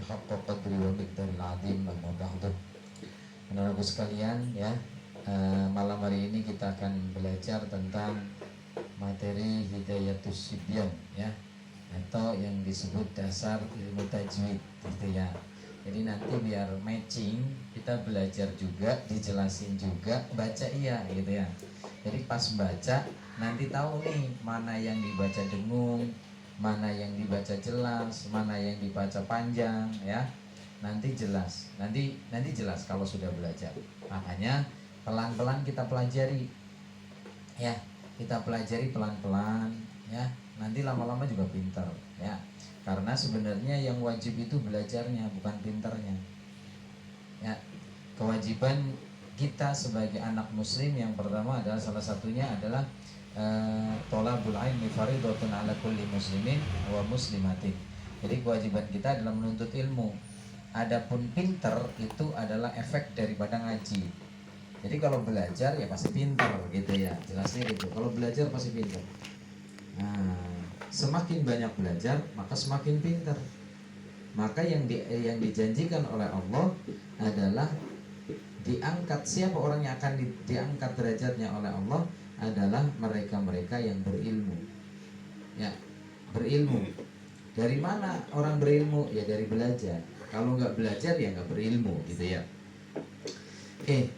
haqqa qadri wa miqdaril azim. Amma ba'du. Menaruh sekalian ya, malam hari ini kita akan belajar tentang materi hidayatus sibyan ya, atau yang disebut dasar ilmu tajwid gitu ya. Jadi nanti biar matching, kita belajar juga, dijelasin juga, baca iya gitu ya. Jadi pas baca nanti tahu nih mana yang dibaca dengung, mana yang dibaca jelas, mana yang dibaca panjang ya. Nanti jelas, nanti jelas kalau sudah belajar. Makanya pelan-pelan kita pelajari ya, kita pelajari pelan-pelan ya. Nanti lama-lama juga pinter ya. Karena sebenarnya yang wajib itu belajarnya, bukan pinternya ya. Kewajiban kita sebagai anak muslim yang pertama adalah, salah satunya adalah thalabul ilmi fardhatun ala kulli muslimin wa muslimatin. Jadi kewajiban kita adalah menuntut ilmu. Adapun pinter itu adalah efek daripada ngaji. Jadi kalau belajar ya pasti pinter gitu ya, jelasnya gitu. Kalau belajar pasti pinter. Nah, semakin banyak belajar maka semakin pinter. Maka yang dijanjikan oleh Allah adalah diangkat. Siapa orang yang akan diangkat derajatnya oleh Allah adalah mereka-mereka yang berilmu ya, berilmu. Dari mana orang berilmu? Ya dari belajar. Kalau nggak belajar ya nggak berilmu gitu ya. Oke.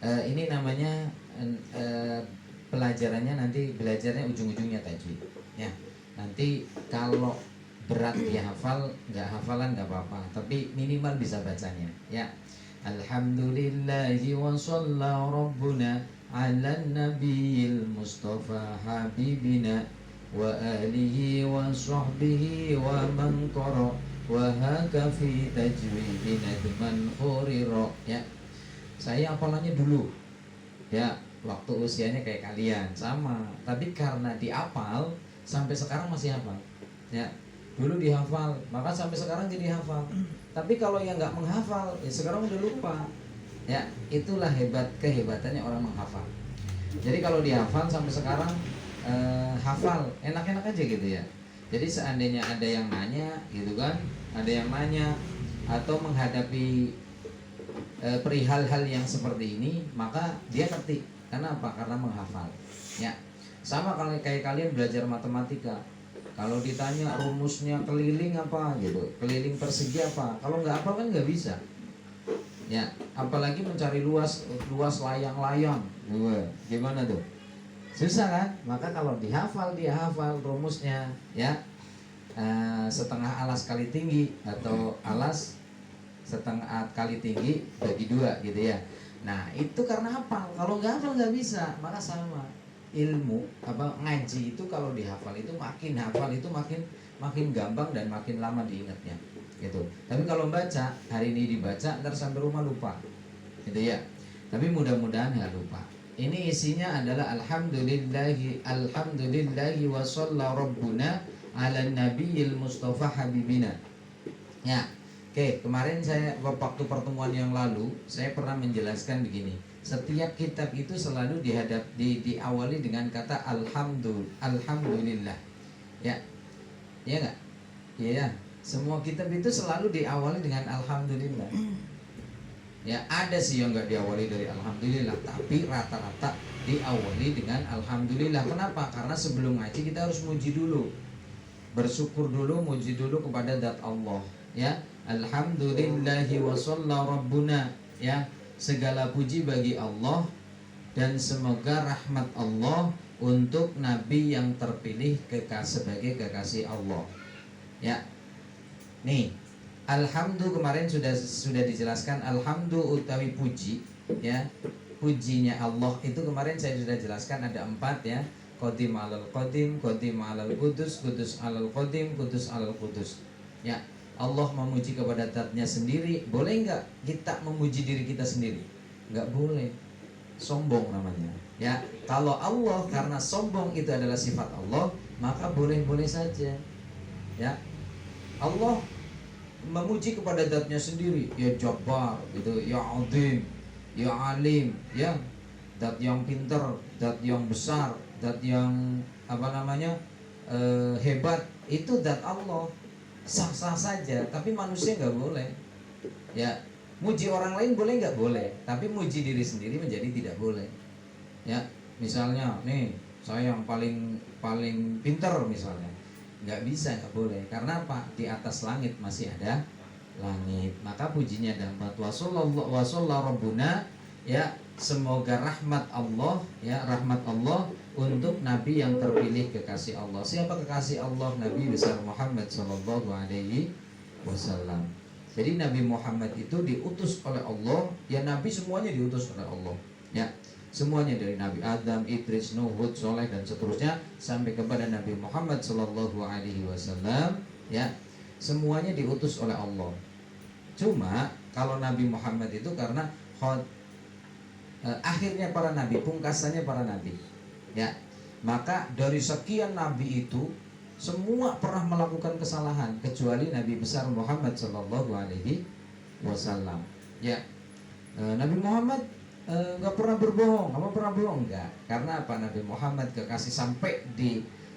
Ini namanya pelajarannya, nanti belajarnya ujung-ujungnya tajwid ya. Nanti kalau berat dihafal, nggak hafalan nggak apa-apa, tapi minimal bisa bacanya ya. Alhamdulillahi wa shalla rabbuna ala nabiyil mustafa habibina wa alihi wa sahbihi wa man qara wa haka fi tajwidina man khurira ya. Saya hafalannya dulu ya, waktu usianya kayak kalian sama, tapi karena dihafal sampai sekarang masih hafal ya. Dulu dihafal maka sampai sekarang jadi hafal. Tapi kalau yang nggak menghafal ya sekarang udah lupa ya. Itulah kehebatannya orang menghafal. Jadi kalau dihafal sampai sekarang hafal enak-enak aja gitu ya. Jadi seandainya ada yang nanya gitu kan, ada yang nanya atau menghadapi perihal hal yang seperti ini, maka dia ngerti. Karena apa? Karena menghafal ya. Sama kalau kayak kalian belajar matematika, kalau ditanya rumusnya keliling apa gitu, keliling persegi apa, kalau nggak hafal kan nggak bisa ya. Apalagi mencari luas layang-layang, gimana tuh, susah kan? Maka kalau dihafal, dia hafal rumusnya ya, setengah alas kali tinggi atau alas setengah kali tinggi bagi dua gitu ya. Nah itu karena hafal. Kalau nggak hafal nggak bisa. Maka sama ilmu ngaji itu, kalau dihafal itu makin hafal itu makin gampang dan makin lama diingatnya gitu. Tapi kalau baca, hari ini dibaca, ntar sampai rumah lupa gitu ya. Tapi mudah-mudahan nggak lupa. Ini isinya adalah alhamdulillahi wa shalla rabbuna ala nabiyil mustafa habibina ya. Oke, kemarin saya waktu pertemuan yang lalu saya pernah menjelaskan begini. Setiap kitab itu selalu diawali dengan kata alhamdulillah. Ya. Iya enggak? Iya. Semua kitab itu selalu diawali dengan alhamdulillah. Ya, ada sih yang enggak diawali dari alhamdulillah, tapi rata-rata diawali dengan alhamdulillah. Kenapa? Karena sebelum ngaji kita harus muji dulu. Bersyukur dulu, muji dulu kepada zat Allah, ya. Alhamdulillahi wa shalla rabbuna ya. Segala puji bagi Allah dan semoga rahmat Allah untuk Nabi yang terpilih sebagai kekasih Allah ya. Nih, alhamdulillah kemarin sudah dijelaskan. Alhamdulillah utawi puji ya, pujinya Allah itu kemarin saya sudah jelaskan ada 4 ya. Qadim alal qadim, qadim alal qudus, qudus alal qadim, qudus alal qudus ya. Allah memuji kepada zatnya sendiri. Boleh nggak kita memuji diri kita sendiri? Nggak boleh, sombong namanya ya. Kalau Allah, karena sombong itu adalah sifat Allah, maka boleh-boleh saja ya. Allah memuji kepada zatnya sendiri, ya Jabbar gitu, ya Azim, ya Alim ya, zat yang pintar, zat yang besar, zat yang hebat, itu zat Allah sah-sah saja, tapi manusia nggak boleh. Ya, muji orang lain boleh nggak boleh, tapi muji diri sendiri menjadi tidak boleh. Ya, misalnya nih saya yang paling paling pintar misalnya, nggak bisa, nggak boleh. Karena apa? Di atas langit masih ada langit. Maka pujinya dapat wasallallahu rabbuna, ya, semoga rahmat Allah, ya, rahmat Allah untuk Nabi yang terpilih, kekasih Allah. Siapa kekasih Allah? Nabi besar Muhammad sallallahu alaihi wasallam. Jadi Nabi Muhammad itu diutus oleh Allah, ya, Nabi semuanya diutus oleh Allah, ya. Semuanya dari Nabi Adam, Idris, Nuh, Hud, Soleh dan seterusnya sampai kepada Nabi Muhammad sallallahu alaihi wasallam, ya. Semuanya diutus oleh Allah. Cuma kalau Nabi Muhammad itu karena akhirnya para nabi, pungkasannya para nabi, ya. Maka dari sekian nabi itu semua pernah melakukan kesalahan kecuali Nabi besar Muhammad sallallahu alaihi wasallam. Ya. Nabi Muhammad nggak pernah berbohong. Apa pernah bohong? Enggak. Karena apa? Nabi Muhammad kekasih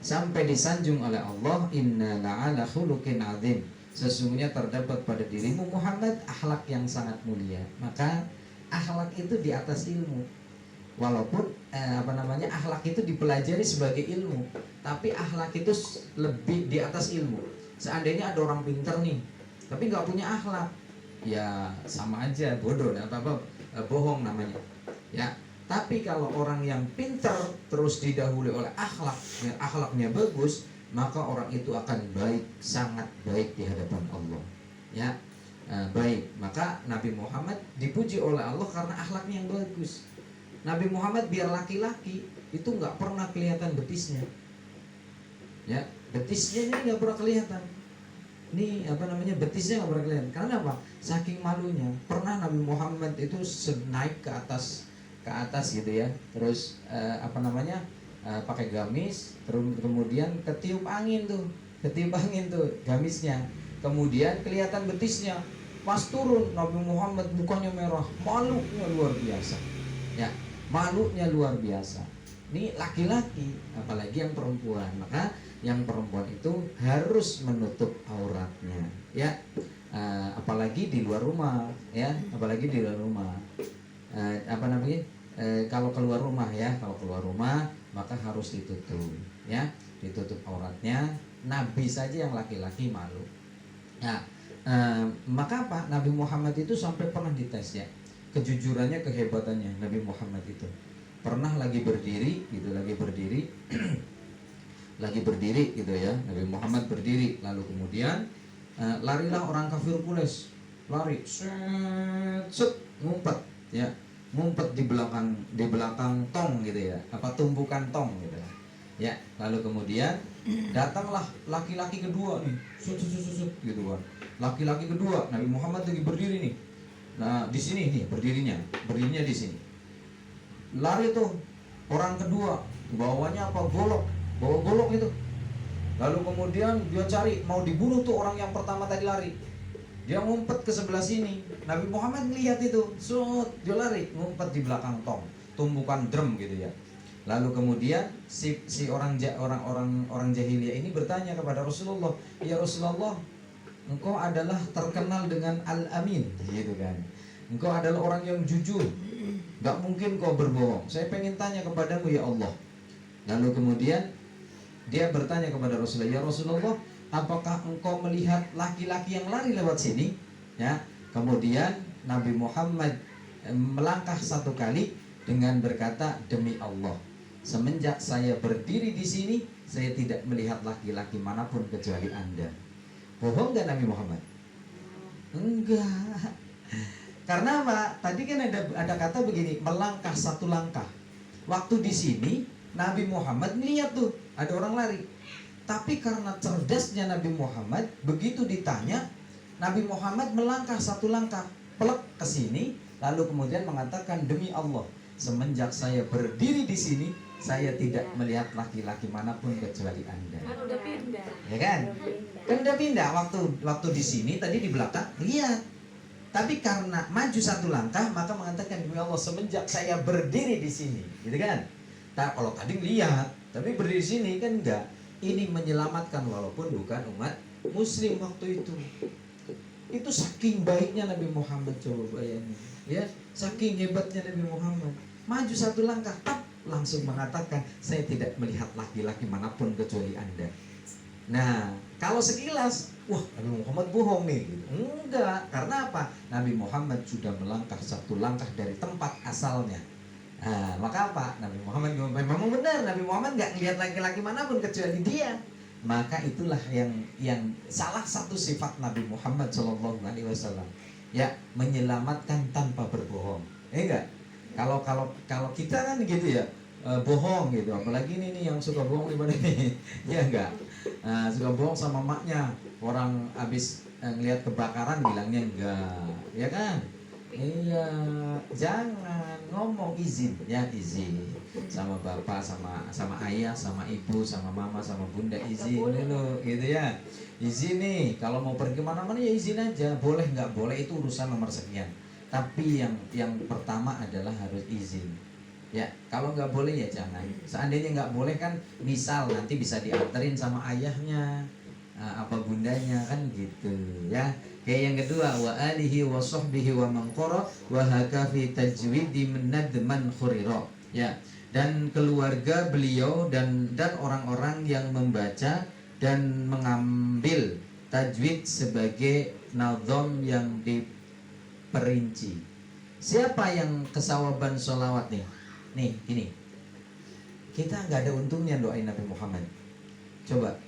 sampai disanjung oleh Allah, inna la'ala khuluqin azim. Sesungguhnya terdapat pada dirimu Muhammad akhlak yang sangat mulia. Maka akhlak itu di atas ilmu. Walaupun akhlak itu dipelajari sebagai ilmu, tapi akhlak itu lebih di atas ilmu. Seandainya ada orang pintar nih, tapi nggak punya akhlak, ya sama aja bodoh, bohong namanya. Ya, tapi kalau orang yang pintar terus didahului oleh akhlak, yang akhlaknya bagus, maka orang itu akan baik, sangat baik di hadapan Allah. Ya, baik. Maka Nabi Muhammad dipuji oleh Allah karena akhlaknya yang bagus. Nabi Muhammad biar laki-laki itu nggak pernah kelihatan betisnya. Ya, betisnya ini nggak pernah kelihatan. Ini betisnya nggak pernah kelihatan. Karena apa? Saking malunya. Pernah Nabi Muhammad itu naik ke atas gitu ya. Terus pakai gamis, kemudian ketiup angin tuh gamisnya, kemudian kelihatan betisnya. Pas turun Nabi Muhammad mukanya merah, malunya luar biasa, ya, malunya luar biasa. Ini laki-laki, apalagi yang perempuan. Maka yang perempuan itu harus menutup auratnya, ya, apalagi di luar rumah, ya, apalagi di luar rumah. Kalau keluar rumah, ya, kalau keluar rumah maka harus ditutup, ya, ditutup auratnya. Nabi saja yang laki-laki malu. Nah, maka apa? Nabi Muhammad itu sampai pernah dites, ya, kejujurannya, kehebatannya. Nabi Muhammad itu pernah lagi berdiri lagi berdiri gitu ya. Nabi Muhammad berdiri, lalu kemudian larilah orang kafir Quraisy, lari, ngumpet, ya, ngumpet di belakang tong gitu ya, tumbukan tong gitu ya. Lalu kemudian datanglah laki-laki kedua nih, gitu kan. Laki-laki kedua, Nabi Muhammad lagi berdiri nih. Nah, di sini nih berdirinya di sini. Lari tuh orang kedua, bawanya bawa golok itu. Lalu kemudian dia cari, mau dibunuh tuh orang yang pertama tadi lari. Dia ngumpet ke sebelah sini. Nabi Muhammad melihat itu, dia lari, ngumpet di belakang tumbukan drum gitu ya. Lalu kemudian si orang jahiliyah ini bertanya kepada Rasulullah, "Ya Rasulullah, engkau adalah terkenal dengan Al-Amin," gitu kan. "Engkau adalah orang yang jujur, gak mungkin kau berbohong. Saya pengen tanya kepadamu ya Allah." Lalu kemudian dia bertanya kepada Rasulullah, "Ya Rasulullah, apakah engkau melihat laki-laki yang lari lewat sini?" Ya. Kemudian Nabi Muhammad melangkah satu kali dengan berkata, "Demi Allah, semenjak saya berdiri di sini, saya tidak melihat laki-laki manapun kecuali Anda." Bohong gak Nabi Muhammad? Enggak. Karena apa? Tadi kan ada kata begini, melangkah satu langkah. Waktu di sini Nabi Muhammad melihat tuh ada orang lari. Tapi karena cerdasnya Nabi Muhammad, begitu ditanya, Nabi Muhammad melangkah satu langkah, pelek ke sini, lalu kemudian mengatakan, "Demi Allah, semenjak saya berdiri di sini, saya tidak melihat laki-laki manapun kecuali Anda." Kan udah pindah. Ya kan? Kan udah pindah. Waktu di sini tadi di belakang lihat. Tapi karena maju satu langkah, maka mengatakan, "Demi Allah, semenjak saya berdiri di sini." Gitu kan? Kalau tadi lihat, tapi berdiri di sini kan enggak. Ini menyelamatkan walaupun bukan umat Muslim waktu itu. Itu saking baiknya Nabi Muhammad, coba bayangin. Ya, saking hebatnya Nabi Muhammad. Maju satu langkah, tap, langsung mengatakan, saya tidak melihat laki-laki manapun kecuali Anda. Nah, kalau sekilas, wah Nabi Muhammad bohong nih. Enggak, karena apa? Nabi Muhammad sudah melangkah satu langkah dari tempat asalnya. Nah, maka apa? Nabi Muhammad memang benar, Nabi Muhammad nggak melihat laki-laki manapun kecuali dia. Maka itulah yang salah satu sifat Nabi Muhammad SAW. Ya, menyelamatkan tanpa berbohong. Enggak? Kalau kita kan gitu ya, bohong gitu. Apalagi ini nih yang suka bohong gimana nih? Ya enggak. Suka bohong sama maknya. Orang habis ngelihat kebakaran bilangnya enggak, ya kan? Iya, jangan ngomong izin, ya izin sama bapak, sama ayah, sama ibu, sama mama, sama bunda, izin dulu, gitu ya. Izin nih, kalau mau pergi mana-mana ya izin aja. Boleh nggak boleh itu urusan nomor sekian. Tapi yang pertama adalah harus izin. Ya, kalau nggak boleh ya jangan. Seandainya nggak boleh kan, misal nanti bisa dianterin sama ayahnya, apa bundanya kan gitu ya. Kayak yang kedua, wa alihi wa sahbihi wa man qara wa haka fi tajwidi nadman khurira. Ya, dan keluarga beliau dan orang-orang yang membaca dan mengambil tajwid sebagai nazam yang diperinci. Siapa yang kesawaban sholawat nih? Nih, ini kita nggak ada untungnya doain Nabi Muhammad. Coba,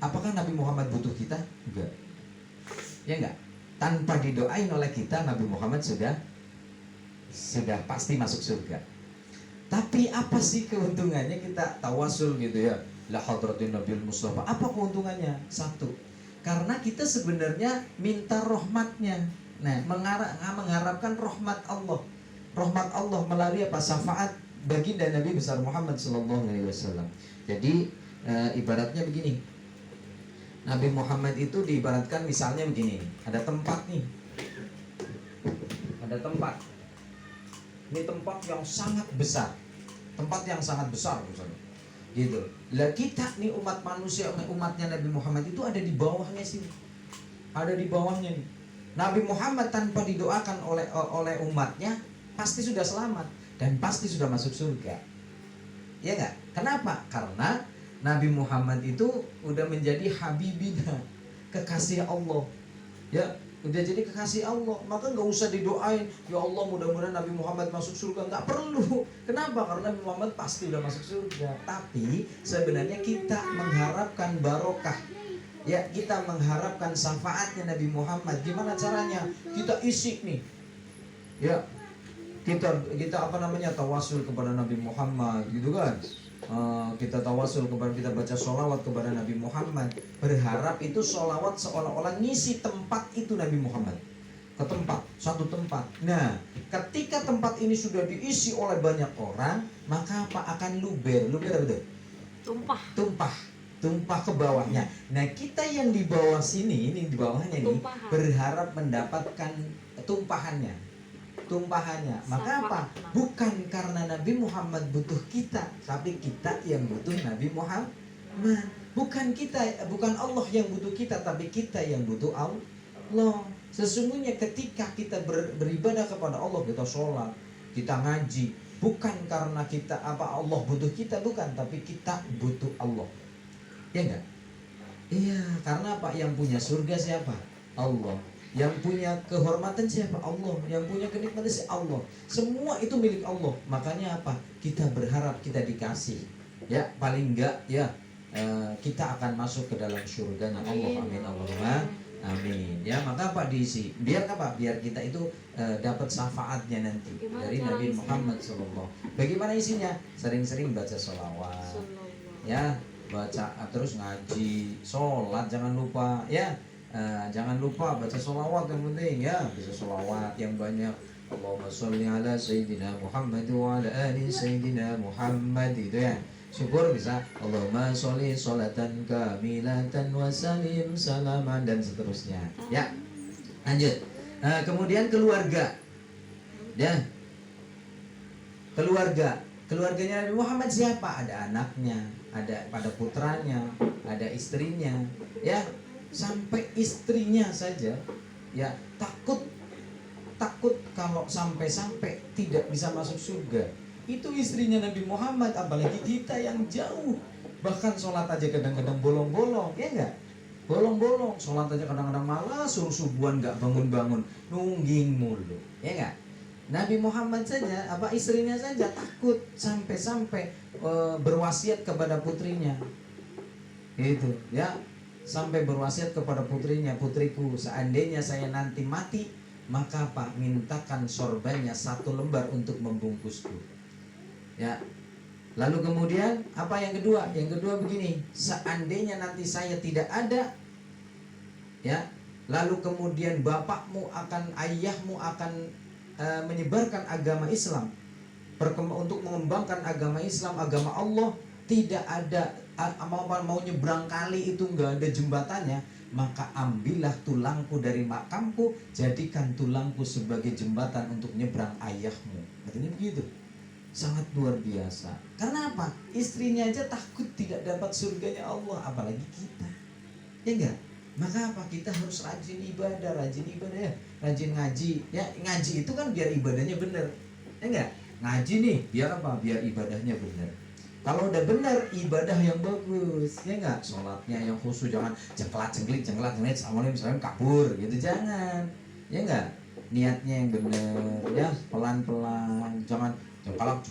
apakah Nabi Muhammad butuh kita? Enggak. Ya enggak? Tanpa didoain oleh kita, Nabi Muhammad sudah pasti masuk surga. Tapi apa sih keuntungannya kita tawasul gitu ya? La hadratin Nabil Mustafa. Apa keuntungannya? Satu, karena kita sebenarnya minta rahmatnya. Nah, mengharapkan rahmat Allah. Rahmat Allah melalui apa? Syafaat baginda Nabi besar Muhammad SAW. Jadi ibaratnya begini. Nabi Muhammad itu diibaratkan misalnya begini, ada tempat nih, ada tempat. Ini tempat yang sangat besar, misalnya. Gitu. Lah kita nih umat manusia, umatnya Nabi Muhammad itu ada di bawahnya sini, ada di bawahnya nih. Nabi Muhammad tanpa didoakan oleh umatnya pasti sudah selamat dan pasti sudah masuk surga. Ya nggak? Kenapa? Karena Nabi Muhammad itu udah menjadi habibina, kekasih Allah. Ya, udah jadi kekasih Allah. Maka nggak usah didoain, ya Allah mudah-mudahan Nabi Muhammad masuk surga. Nggak perlu. Kenapa? Karena Nabi Muhammad pasti udah masuk surga. Tapi sebenarnya kita mengharapkan barokah. Ya, kita mengharapkan syafaatnya Nabi Muhammad. Gimana caranya? Kita isi nih. Ya, kita apa namanya, tawasul kepada Nabi Muhammad, gitu kan? Kita tawasul kepada, kita baca sholawat kepada Nabi Muhammad, berharap itu sholawat seolah-olah ngisi tempat itu Nabi Muhammad ke tempat, satu tempat. Nah, ketika tempat ini sudah diisi oleh banyak orang, maka apa? Akan luber apa itu? Tumpah ke bawahnya. Nah, kita yang di bawah sini, ini di bawahnya nih, berharap mendapatkan tumpahannya. Maka apa? Bukan karena Nabi Muhammad butuh kita, tapi kita yang butuh Nabi Muhammad. Bukan Allah yang butuh kita, tapi kita yang butuh Allah. Sesungguhnya ketika kita beribadah kepada Allah, kita sholat, kita ngaji, bukan karena kita Allah butuh kita, bukan, tapi kita butuh Allah. Ya enggak? Iya, karena apa? Yang punya surga siapa? Allah. Yang punya kehormatan siapa? Allah. Yang punya kenikmatan siapa? Allah. Semua itu milik Allah. Makanya apa? Kita berharap kita dikasih. Ya, paling enggak ya kita akan masuk ke dalam surganya Allah. Amin Allahumma amin. Ya, maka apa diisi? Biar apa? Biar kita itu dapat syafaatnya nanti dari Nabi Muhammad SAW. Bagaimana isinya? Sering-sering baca sholawat. Ya, baca terus ngaji, sholat jangan lupa ya. Jangan lupa baca sholawat yang penting ya, bisa sholawat yang banyak. Allahumma sholli ala Sayyidina Muhammad wa ala ali Sayyidina Muhammad, itu ya. Syukur bisa Allahumma sholli sholatan kamilatan wa salim salaman, dan seterusnya. Ya, lanjut. Kemudian keluarga. Ya, keluarganya Nabi Muhammad siapa? Ada anaknya, ada pada putranya, ada istrinya, ya sampai istrinya saja ya takut kalau sampai tidak bisa masuk surga. Itu istrinya Nabi Muhammad, apalagi kita yang jauh. Bahkan sholat aja kadang-kadang bolong-bolong, ya enggak? Bolong-bolong, sholat aja kadang-kadang malas, subuhan enggak bangun-bangun, nungging mulu, ya enggak? Nabi Muhammad saja, istrinya saja takut sampai berwasiat kepada putrinya. Gitu, ya. Sampai berwasiat kepada putrinya, putriku, seandainya saya nanti mati, maka mintakan sorbannya 1 lembar untuk membungkusku. Ya. Lalu kemudian apa yang kedua? Yang kedua begini, seandainya nanti saya tidak ada, ya, lalu kemudian ayahmu akan menyebarkan agama Islam, untuk mengembangkan agama Islam, agama Allah, tidak ada mau nyebrang kali itu nggak ada jembatannya, maka ambillah tulangku dari makamku, jadikan tulangku sebagai jembatan untuk nyebrang ayahmu. Katanya begitu. Sangat luar biasa. Karena apa? Istrinya aja takut tidak dapat surganya Allah, apalagi kita. Ya enggak? Maka apa? Kita harus rajin ibadah ya. Rajin ngaji. Ya, ngaji itu kan biar ibadahnya benar. Ya enggak? Ngaji nih biar apa? Biar ibadahnya benar. Kalau udah benar, ibadah yang bagus, ya enggak? Sholatnya yang khusyuk, jangan cengklat-cengklik, assalamualaikum kabur gitu, jangan. Ya enggak? Niatnya yang benar, ya, pelan-pelan, jangan cengkalak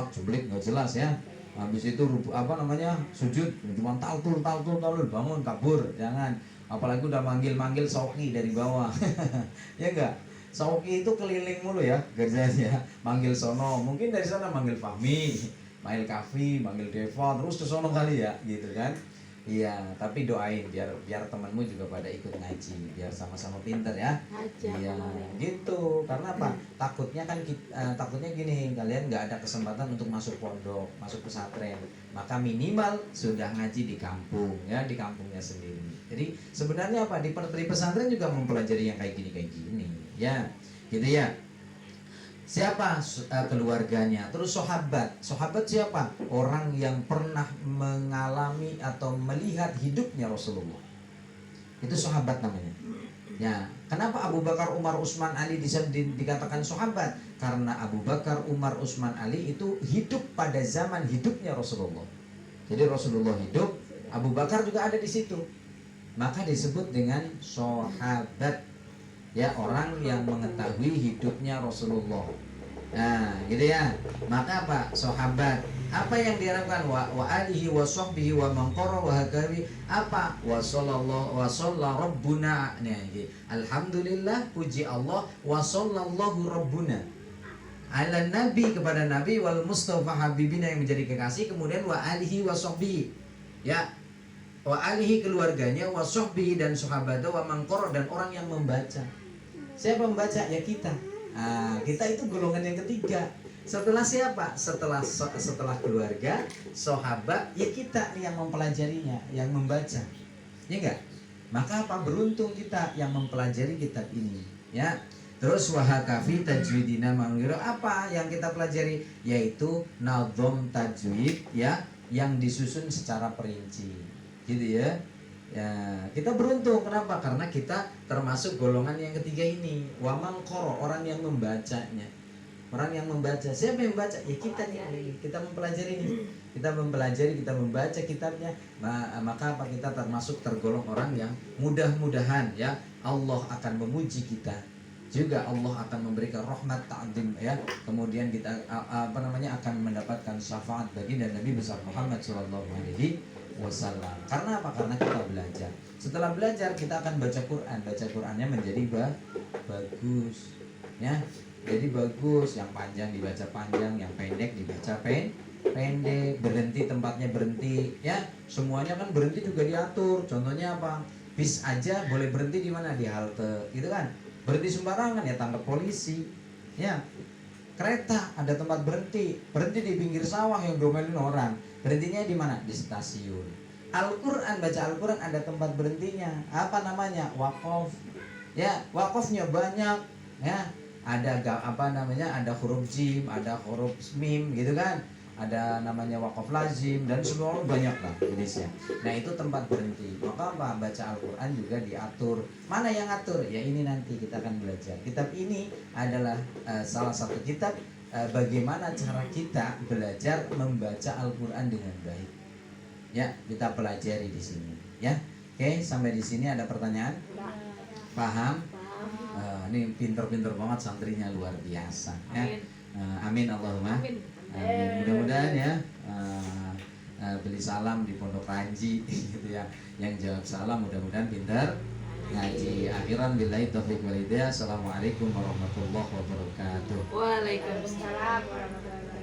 jeblik nggak jelas ya. Habis itu sujud cuma taltul bangun kabur, jangan. Apalagi udah manggil Sauki dari bawah. Ya enggak? Sauki itu keliling mulu ya kerjanya, manggil sono, mungkin dari sana manggil Fahmi, manggil Kafi, manggil Deva, terus ke sono kali ya, gitu kan. Iya, tapi doain biar temanmu juga pada ikut ngaji, biar sama-sama pinter ya. Iya, gitu. Karena apa? Takutnya gini, kalian nggak ada kesempatan untuk masuk pondok, masuk pesantren, maka minimal sudah ngaji di kampung, ya, di kampungnya sendiri. Jadi sebenarnya apa? Di pesantren juga mempelajari yang kayak gini, ya, gitu ya. Siapa keluarganya? Terus sahabat siapa? Orang yang pernah mengalami atau melihat hidupnya Rasulullah. Itu sahabat namanya. Ya, kenapa Abu Bakar, Umar, Utsman, Ali dikatakan sahabat? Karena Abu Bakar, Umar, Utsman, Ali itu hidup pada zaman hidupnya Rasulullah. Jadi Rasulullah hidup, Abu Bakar juga ada di situ. Maka disebut dengan sahabat. Ya, orang yang mengetahui hidupnya Rasulullah. Nah, gitu ya. Maka apa? Sahabat. Apa yang diharapkan? Wa alihi wa sahbihi wa man qara wa hakawi. Apa? Wa sallallahu wa shalla rabbuna. Nah, gitu. Alhamdulillah, puji Allah, wa sallallahu rabbuna ala nabi, kepada nabi wal mustafa habibina, yang menjadi kekasih, kemudian wa alihi wa sahbihi. Ya. Wa alihi, keluarganya, wa sahbihi, dan sahabatnya, wa man qara, dan orang yang membaca. Siapa membaca? Ya kita. Nah, kita itu golongan yang ketiga. Setelah siapa? Setelah keluarga, sahabat, ya kita yang mempelajarinya, yang membaca. Ya enggak? Maka apa? Beruntung kita yang mempelajari kitab ini, ya. Terus wahakafi tajwidina manggiro, apa yang kita pelajari? Yaitu nadhom tajwid, ya, yang disusun secara perinci. Gitu ya. Ya, kita beruntung. Kenapa? Karena kita termasuk golongan yang ketiga ini. Waman qara, orang yang membacanya. Orang yang membaca. Siapa yang membaca? Ya kita nih. Kita mempelajari nih. Kita mempelajari, kita membaca kitabnya. Maka apa? Kita termasuk tergolong orang yang mudah-mudahan, ya, Allah akan memuji kita. Juga Allah akan memberikan rahmat ta'zim, ya. Kemudian kita akan mendapatkan syafaat bagi Nabi besar Muhammad sallallahu alaihi wasallam. Karena apa? Karena kita belajar. Setelah belajar kita akan baca Quran. Baca Qurannya menjadi bagus, ya. Jadi bagus. Yang panjang dibaca panjang, yang pendek dibaca pendek. Berhenti tempatnya berhenti, ya. Semuanya kan berhenti juga diatur. Contohnya apa? Bis aja boleh berhenti di mana? Di halte, gitu kan. Berhenti sembarangan ya tangkap polisi, ya. Kereta ada tempat berhenti di pinggir sawah yang domelin orang, berhentinya di mana? Di stasiun. Al-Quran, baca Al-Quran ada tempat berhentinya. Apa namanya? Waqaf. Ya, waqafnya banyak, ya. Ada Ada huruf jim, ada huruf mim, gitu kan. ada namanya wakaf lazim dan semua banyak lah jenisnya. Nah itu tempat berhenti. Maka apa? Baca Al-Quran juga diatur. Mana yang atur? Ya ini nanti kita akan belajar. Kitab ini adalah salah satu kitab bagaimana cara kita belajar membaca Al-Quran dengan baik. Ya kita pelajari di sini. Ya, oke sampai di sini ada pertanyaan? Paham? Ini pinter-pinter banget santrinya luar biasa. Ya. Amin Allahumma. Amin. Mudah-mudahan ya beli salam di Pondok Ranji gitu ya. Yang jawab salam mudah-mudahan pintar ngaji. Akhiran billahi taufiq wal hidayah. Assalamualaikum warahmatullahi wabarakatuh. Waalaikumsalam warahmatullahi wabarakatuh.